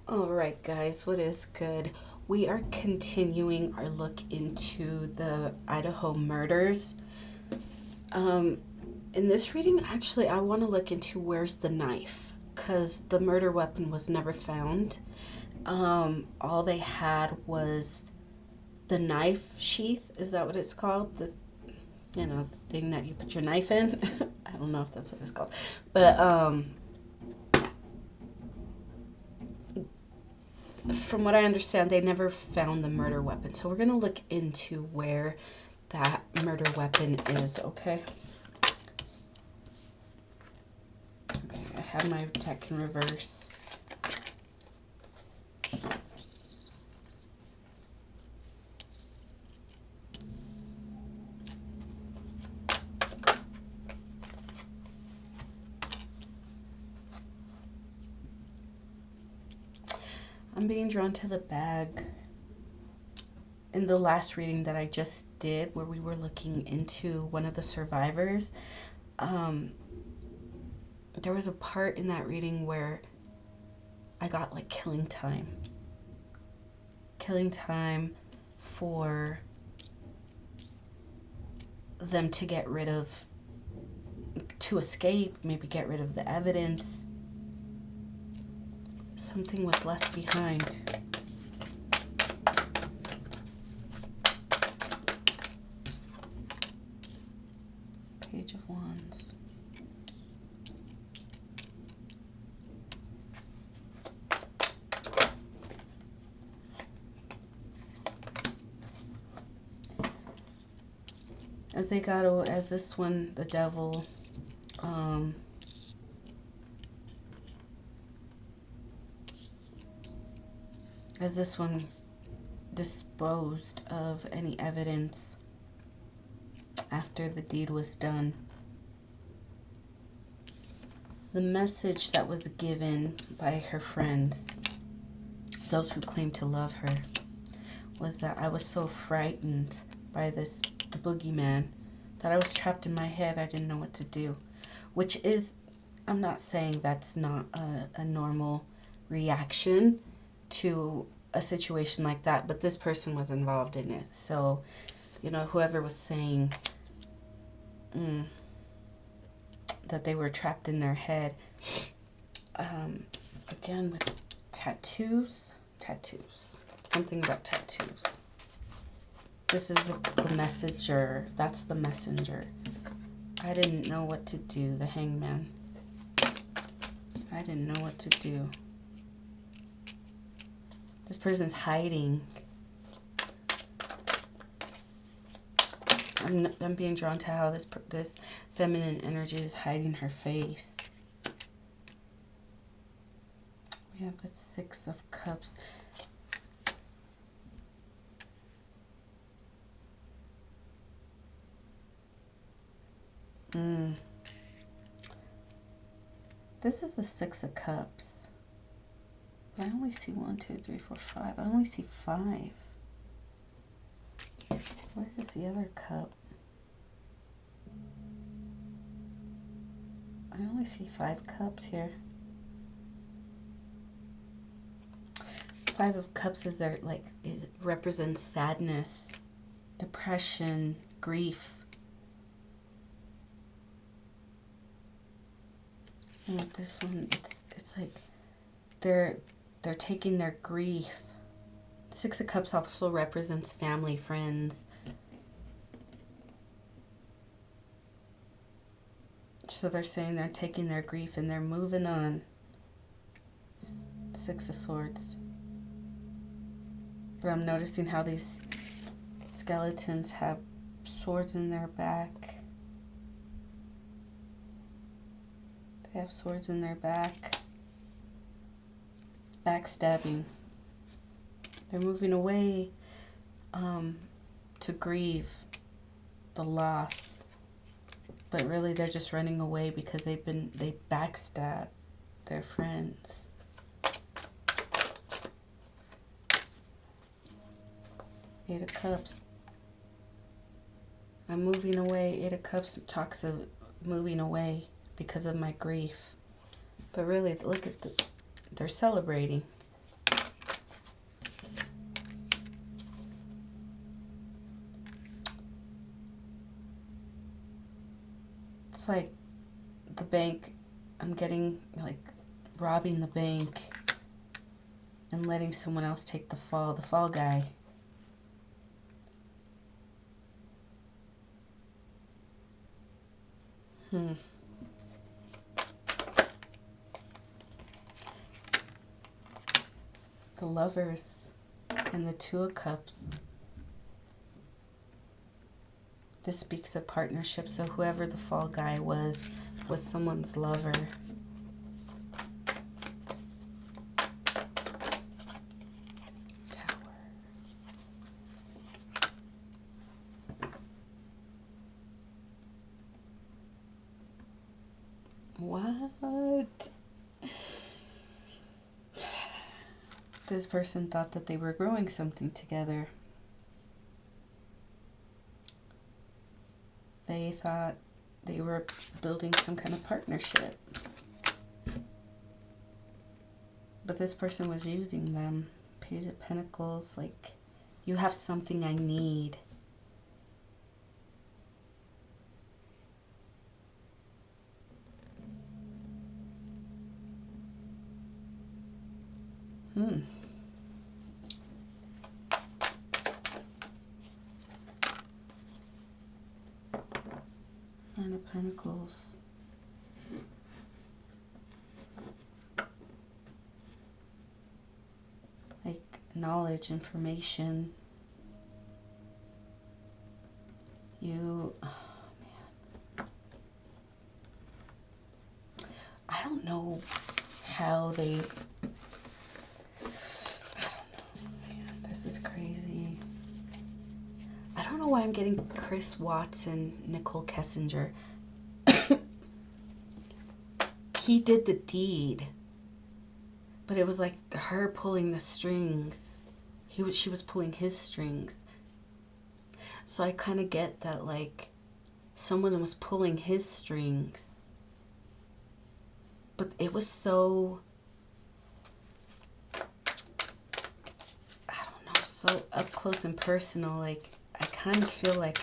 All right, guys, what is good? We are continuing our look into the Idaho murders. In this reading, actually, I want to look into where's the knife, because the murder weapon was never found. All they had was the knife sheath. Is that what it's called? The thing that you put your knife in. I don't know if that's what it's called, but from what I understand, they never found the murder weapon. So we're gonna look into where that murder weapon is. Okay. Okay, I have my deck in reverse. I'm being drawn to the bag. In the last reading that I just did, where we were looking into one of the survivors, there was a part in that reading where I got like killing time. Killing time for them to get rid of, to escape, maybe get rid of the evidence. Something was left behind. Page of Wands. As this one, the devil, as this one disposed of any evidence after the deed was done. The message that was given by her friends, those who claimed to love her, was that I was so frightened by the boogeyman that I was trapped in my head. I didn't know what to do, which is, I'm not saying that's not a normal reaction to a situation like that, but this person was involved in it. So, whoever was saying that they were trapped in their head, again with tattoos, something about tattoos. This is the messenger. That's the messenger. I didn't know what to do. The hangman. I didn't know what to do. This person's hiding. I'm being drawn to how this feminine energy is hiding her face. We have the Six of Cups. This is the Six of Cups. I only see 1, 2, 3, 4, 5. I only see 5. Where is the other cup? I only see 5 cups here. 5 of Cups is there, like, it represents sadness, depression, grief. And with this one, it's like they're taking their grief. 6 of Cups also represents family, friends. So they're saying they're taking their grief and they're moving on. 6 of Swords. But I'm noticing how these skeletons have swords in their back. They have swords in their back. Backstabbing. They're moving away to grieve the loss. But really they're just running away because they backstab their friends. Eight of Cups. I'm moving away. Eight of Cups talks of moving away because of my grief. But really, look at they're celebrating. almost like the bank, I'm getting like robbing the bank and letting someone else take the fall guy. The Lovers and the Two of Cups. This speaks of partnership, so whoever the fall guy was someone's lover. Tower. What? This person thought that they were growing something together. They thought they were building some kind of partnership. But this person was using them. Page of Pentacles, like, you have something I need. Nine of Pentacles. Like knowledge, information. Oh man. I don't know how they, I don't know, man, this is crazy. I don't know why I'm getting Chris Watson, Nicole Kessinger. He did the deed, but it was like her pulling the strings. She was pulling his strings. So I kind of get that, like, someone was pulling his strings. But it was so, I don't know, so up close and personal. Like, I kind of feel like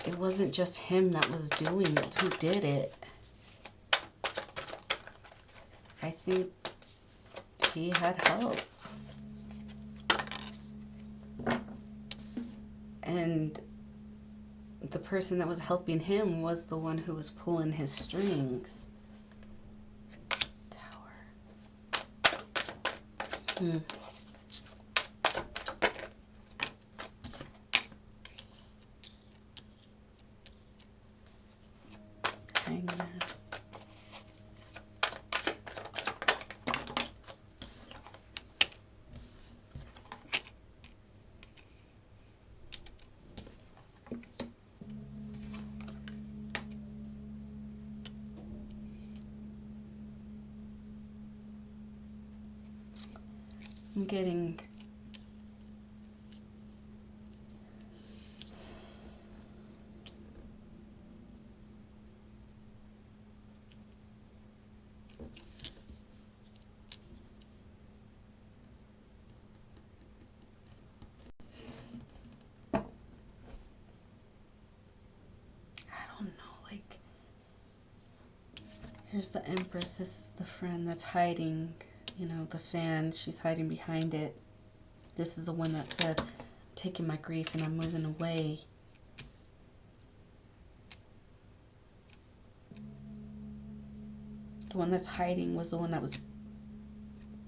it wasn't just him that was doing it, who did it. I think he had help. And the person that was helping him was the one who was pulling his strings. Tower. Hangman. I'm getting here's the Empress. This is the friend that's hiding, you know, the fan. She's hiding behind it. This is the one that said, I'm taking my grief and I'm moving away. The one that's hiding was the one that was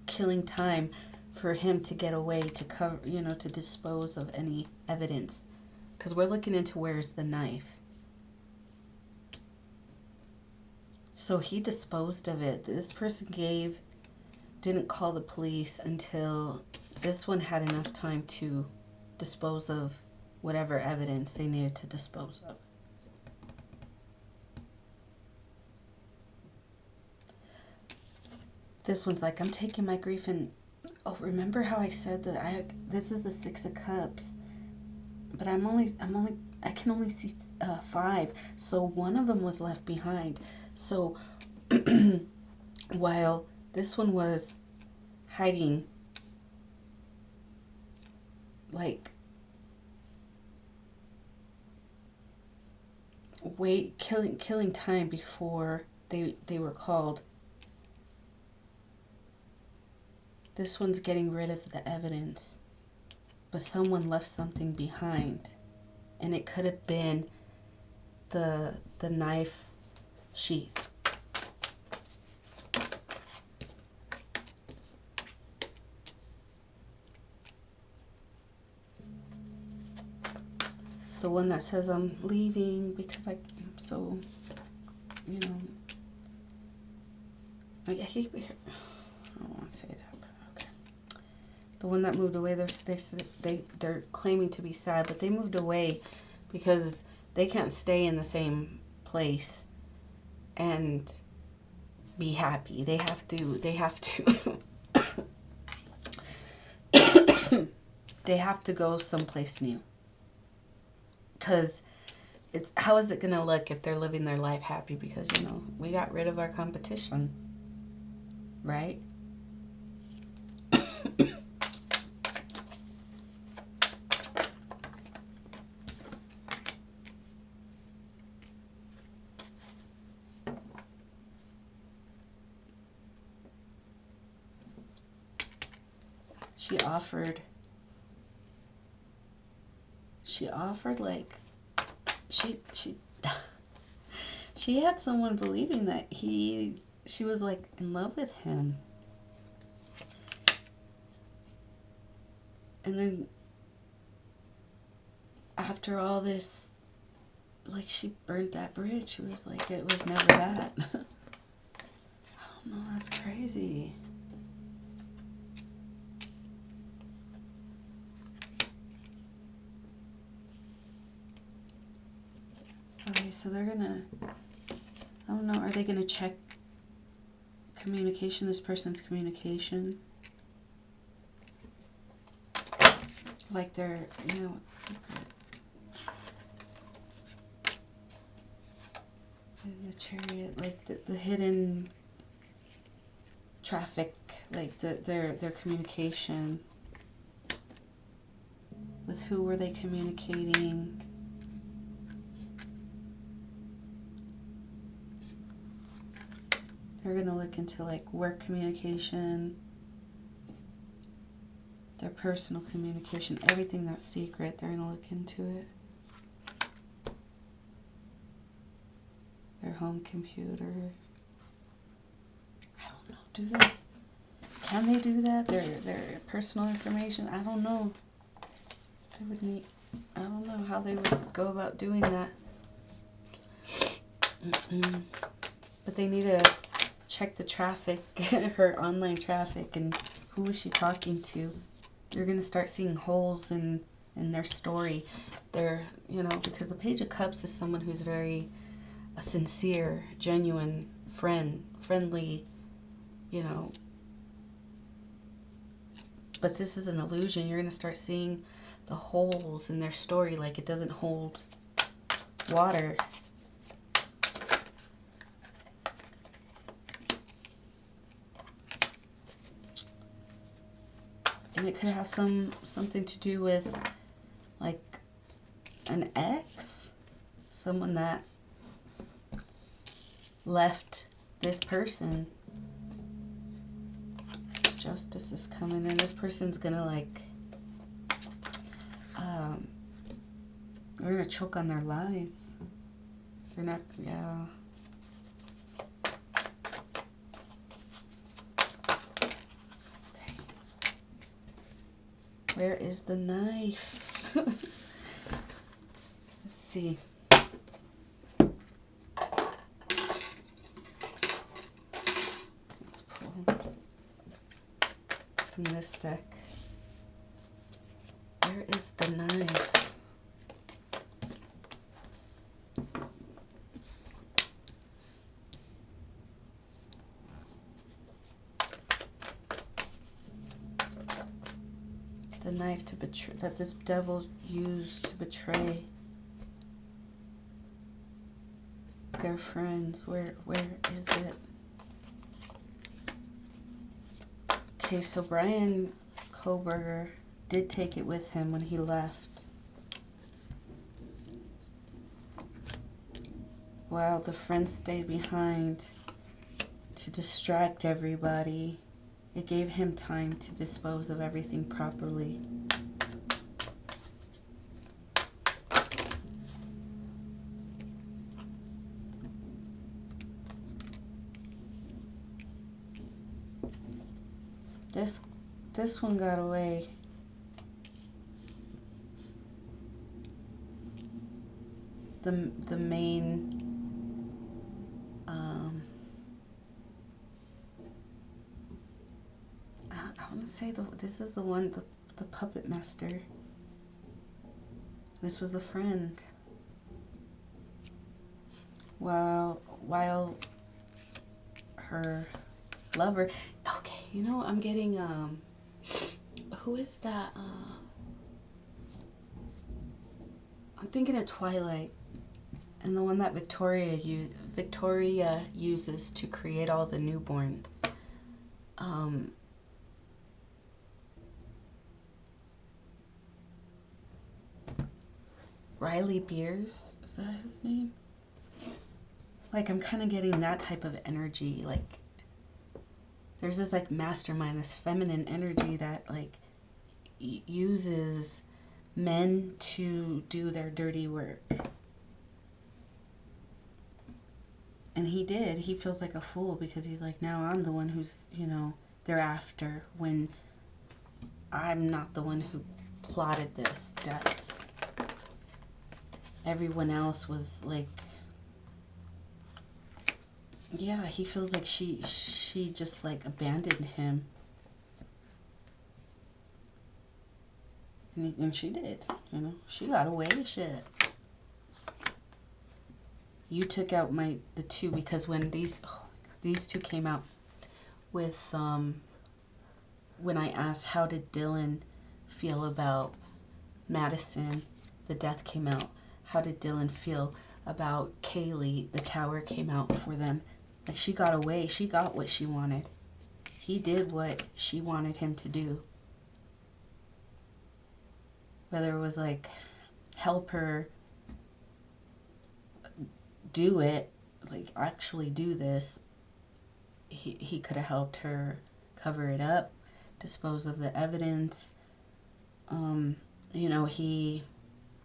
killing time for him to get away, to cover, you know, to dispose of any evidence. Because we're looking into where's the knife. So he disposed of it. This person didn't call the police until this one had enough time to dispose of whatever evidence they needed to dispose of. This one's like, I'm taking my grief and, oh, remember how I said that this is the Six of Cups, but I can only see 5. So one of them was left behind. So while this one was hiding, like, killing time before they were called. This one's getting rid of the evidence, but someone left something behind, and it could have been the knife sheath. The one that says I'm leaving because I'm so, you know, I don't want to say that, but okay. The one that moved away, they're claiming to be sad, but they moved away because they can't stay in the same place and be happy. They have to they have to go someplace new. Because how is it going to look if they're living their life happy? Because, you know, we got rid of our competition, right? She offered like she had someone believing that she was like in love with him. And then after all this, like, she burnt that bridge. She was like, it was never that. I don't know, that's crazy. Okay, so they're gonna, I don't know, are they gonna check communication, this person's communication? Like they're, you know, it's secret. And the Chariot, like the hidden traffic, like their communication. With who were they communicating? They're gonna look into like work communication, their personal communication, everything that's secret, they're gonna look into it. Their home computer. I don't know, do they? Can they do that? Their personal information? I don't know. They would need, I don't know how they would go about doing that. But they need to check the traffic, her online traffic, and who is she talking to. You're going to start seeing holes in their story. They're, you know, because the Page of Cups is someone who's very a sincere, genuine friendly, you know. But this is an illusion. You're going to start seeing the holes in their story, like it doesn't hold water. And it could have something to do with like an ex, someone that left this person. Justice is coming in. This person's gonna like they're gonna choke on their lies. They're not, yeah. Okay. Where is the knife? Let's see. Let's pull from this deck. Where is the knife? The knife to betray, that this devil used to betray their friends. Where is it? Okay, so Brian Kohberger did take it with him when he left. while the friends stayed behind to distract everybody. It gave him time to dispose of everything properly. This one got away. The main I want to say this is the one, the puppet master. This was a friend. While her lover. Okay, you know, I'm getting who is that? I'm thinking of Twilight, and the one that Victoria uses to create all the newborns. Riley Beers, is that his name? Like, I'm kind of getting that type of energy. Like, there's this like mastermind, this feminine energy that like uses men to do their dirty work. And he did. He feels like a fool because he's like, now I'm the one who's, you know, they're after, when I'm not the one who plotted this death. Everyone else was like, yeah, he feels like she just like abandoned him. And she did, you know. She got away with shit. You took out the two, because when these two came out with when I asked how did Dylan feel about Madison, the death came out. How did Dylan feel about Kaylee? The tower came out for them. Like, she got away. She got what she wanted. He did what she wanted him to do. Whether it was like help her do it, like actually do this, he could have helped her cover it up, dispose of the evidence. You know, he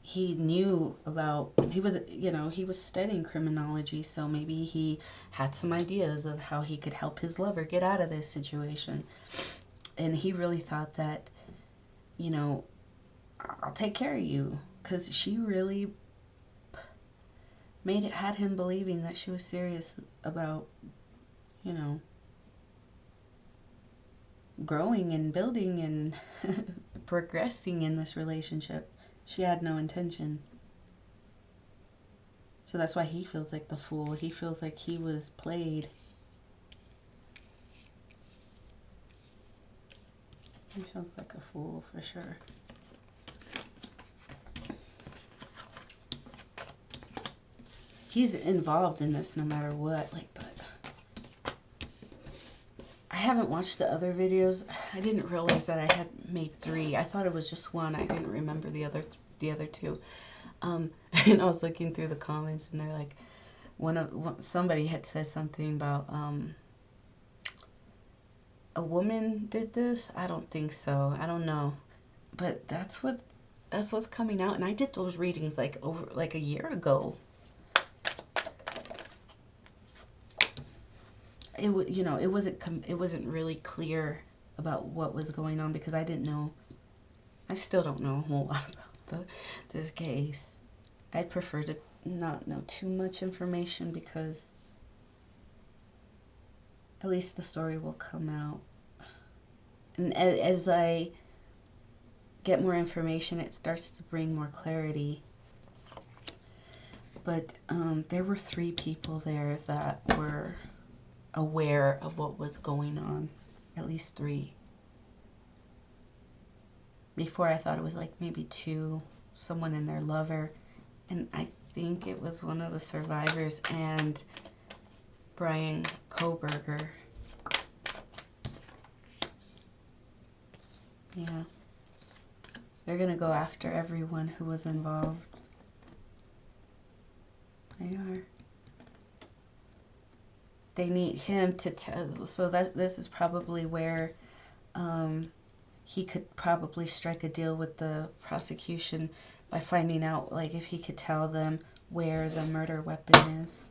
knew about, he was studying criminology, so maybe he had some ideas of how he could help his lover get out of this situation. And he really thought that, you know, I'll take care of you, because she really had him believing that she was serious about, you know, growing and building and progressing in this relationship. She had no intention. So that's why he feels like the fool. He feels like he was played. He feels like a fool for sure. He's involved in this no matter what, like, but I haven't watched the other videos. I didn't realize that I had made 3. I thought it was just one. I didn't remember the other 2. And I was looking through the comments, and they're like, somebody had said something about a woman did this. I don't think so. I don't know, but that's what's coming out. And I did those readings like over like a year ago. It wasn't really clear about what was going on, because I didn't know. I still don't know a whole lot about this case. I'd prefer to not know too much information, because at least the story will come out. And as I get more information, it starts to bring more clarity. But there were 3 people there that were aware of what was going on. At least 3. Before, I thought it was like maybe 2, someone and their lover. And I think it was one of the survivors and Brian Kohberger. Yeah. They're going to go after everyone who was involved. They are. They need him to tell. So that this is probably where he could probably strike a deal with the prosecution by finding out, like, if he could tell them where the murder weapon is.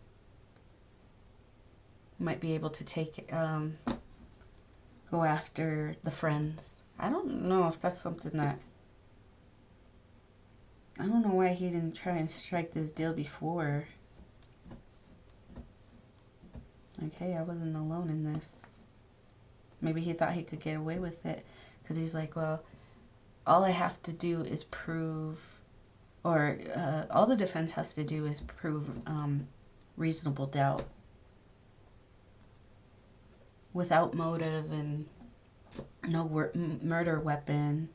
Might be able to take go after the friends. I don't know if that's something that... I don't know why he didn't try and strike this deal before. Like, hey, I wasn't alone in this. Maybe he thought he could get away with it. Because he's like, well, all I have to do is prove... Or all the defense has to do is prove reasonable doubt. Without motive and no murder weapon.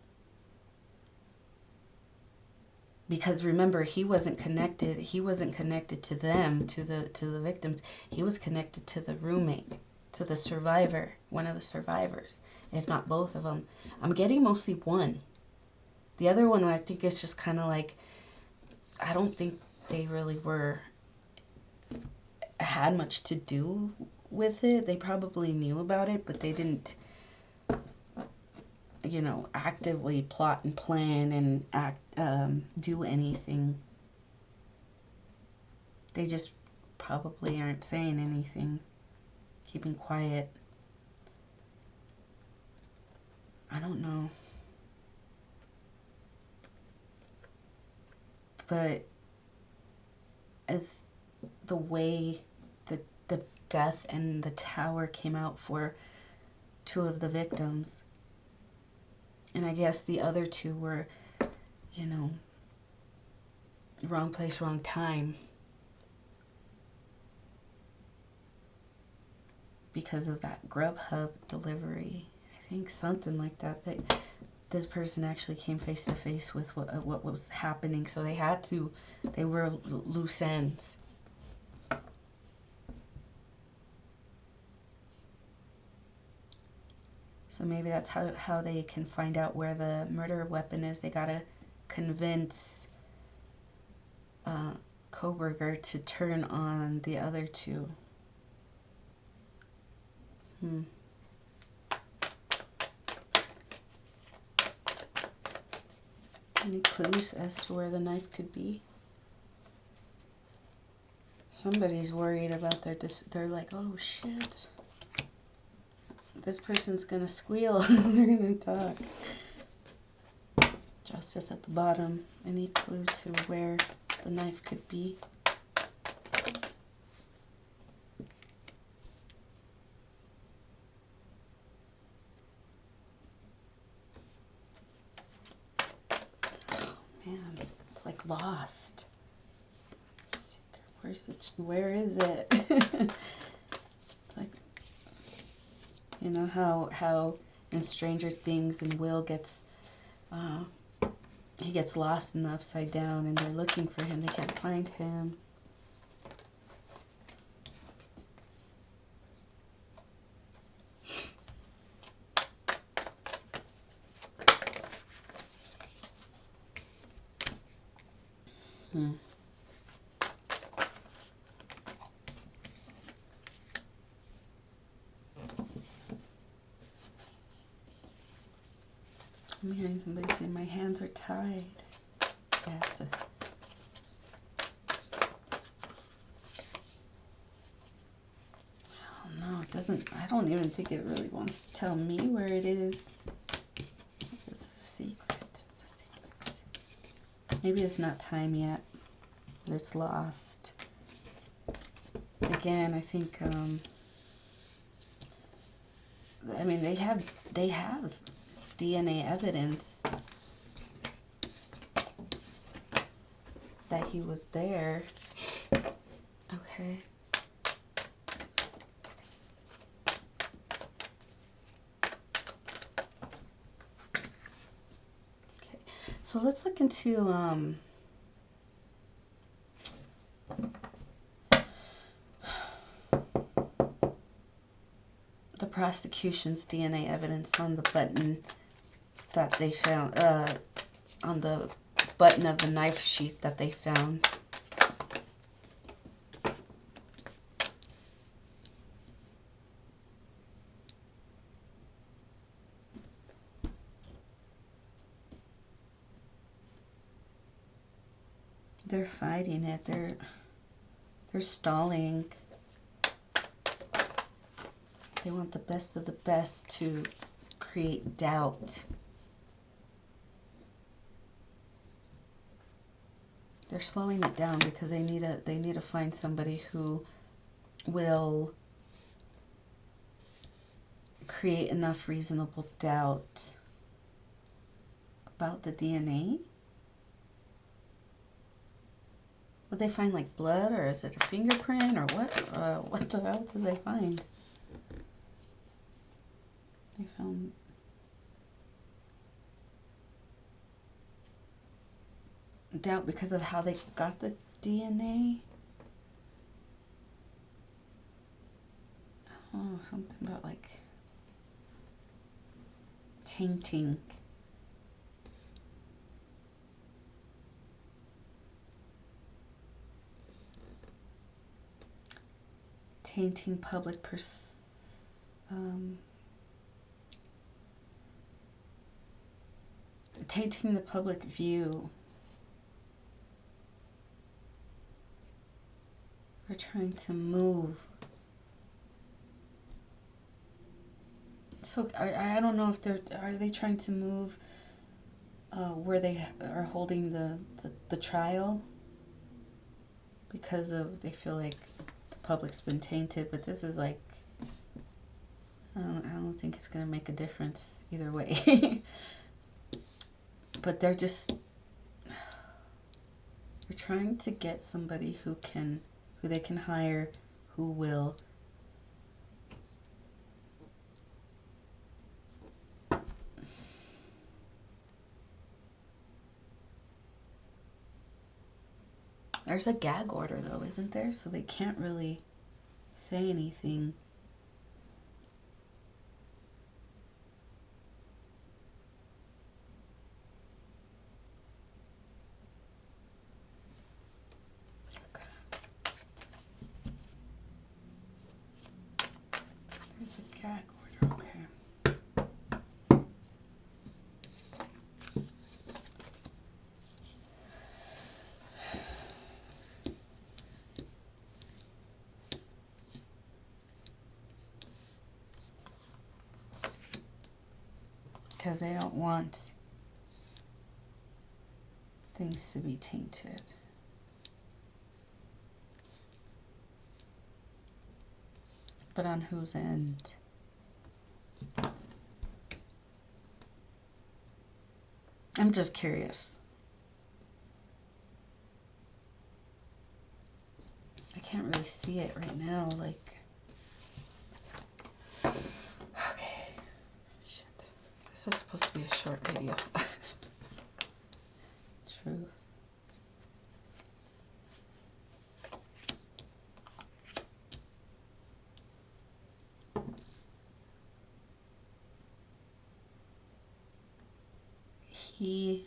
Because remember, he wasn't connected. He wasn't connected to them, to the victims. He was connected to the roommate, to the survivor, one of the survivors, if not both of them. I'm getting mostly one. The other one, I think, is just kind of like, I don't think they really had much to do with it. They probably knew about it, but they didn't, you know, actively plot and plan and do anything. They just probably aren't saying anything, keeping quiet. I don't know. But as the way the death and the tower came out for two of the victims, and I guess the other two were, you know, wrong place, wrong time. Because of that Grubhub delivery. I think something like that. That this person actually came face to face with what was happening. So they were loose ends. So maybe that's how they can find out where the murder weapon is. They gotta convince Kohberger to turn on the other two. Any clues as to where the knife could be? Somebody's worried about they're like, oh shit. This person's gonna squeal. They're gonna talk. Justice at the bottom. Any clue to where the knife could be? Oh man, it's like Lost. Where is it? It's like, you know how in Stranger Things and Will gets he gets lost in the Upside Down and they're looking for him. They can't find him. I'm hearing somebody say my hands are tied. I have to... I don't know. It doesn't... I don't even think it really wants to tell me where it is. It's a secret. It's a secret. Maybe it's not time yet. But it's lost. Again, I think... I mean, they have DNA evidence that he was there. Okay. Okay. So let's look into the prosecution's DNA evidence on the button that they found, on the button of the knife sheath that they found. They're fighting it. They're stalling. They want the best of the best to create doubt. They're slowing it down because they need to find somebody who will create enough reasonable doubt about the DNA. Would they find like blood, or is it a fingerprint, or what? What the hell did they find? They found doubt because of how they got the DNA. Oh, something about like tainting. Tainting public tainting the public view. We're trying to move. So I don't know if are they trying to move where they are holding the trial, because of they feel like the public's been tainted. But this is like, I don't think it's gonna make a difference either way. But they're trying to get somebody who they can hire, who will There's a gag order though, isn't there? So they can't really say anything. There's a gag order, okay. Because they don't want things to be tainted. But on whose end? I'm just curious. I can't really see it right now, like... Okay. Shit. This is supposed to be a short video. Truth. He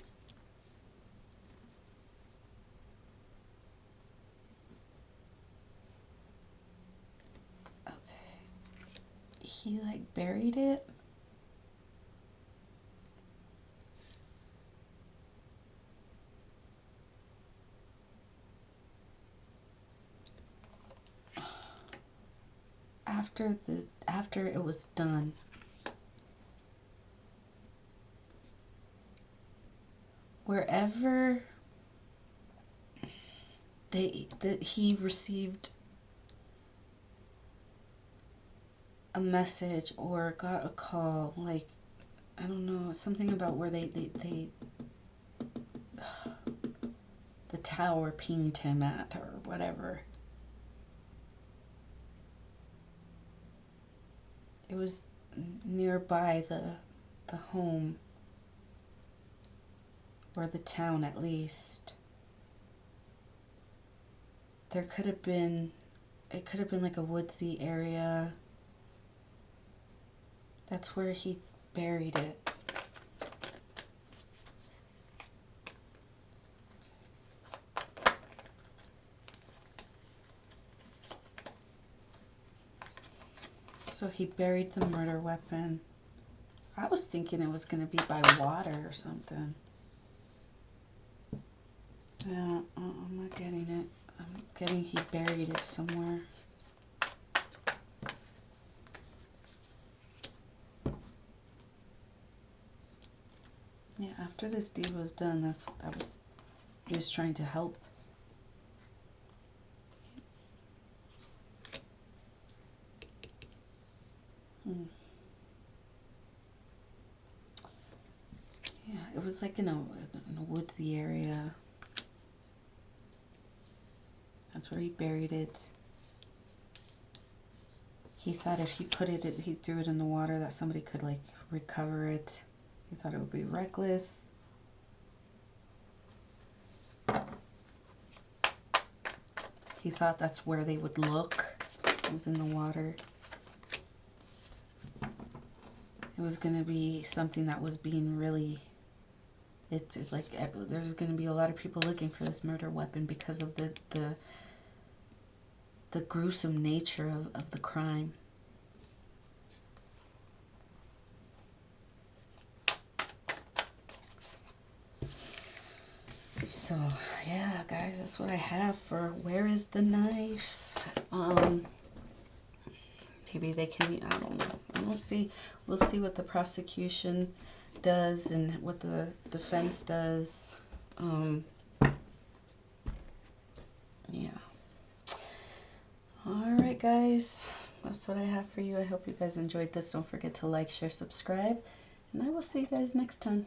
like buried it. After it was done. Wherever he received a message or got a call, like, I don't know, something about where they the tower pinged him at or whatever. It was nearby the home, or the town at least. It could have been like a woodsy area. That's where he buried it. So he buried the murder weapon. I was thinking it was going to be by water or something. Yeah, I'm not getting it. I'm getting he buried it somewhere. Yeah, after this deed was done, he was trying to help. Yeah, it was like in a woodsy area. That's where he buried it. He thought if he he threw it in the water that somebody could like recover it. He thought it would be reckless. He thought that's where they would look. It was in the water. It was going to be something that was being really... It's like there's going to be a lot of people looking for this murder weapon because of the gruesome nature of the crime. So, yeah, guys, that's what I have for Where is the Knife? Maybe they can, I don't know. We'll see what the prosecution does and what the defense does. Yeah. All right, guys. That's what I have for you. I hope you guys enjoyed this. Don't forget to like, share, subscribe, and I will see you guys next time.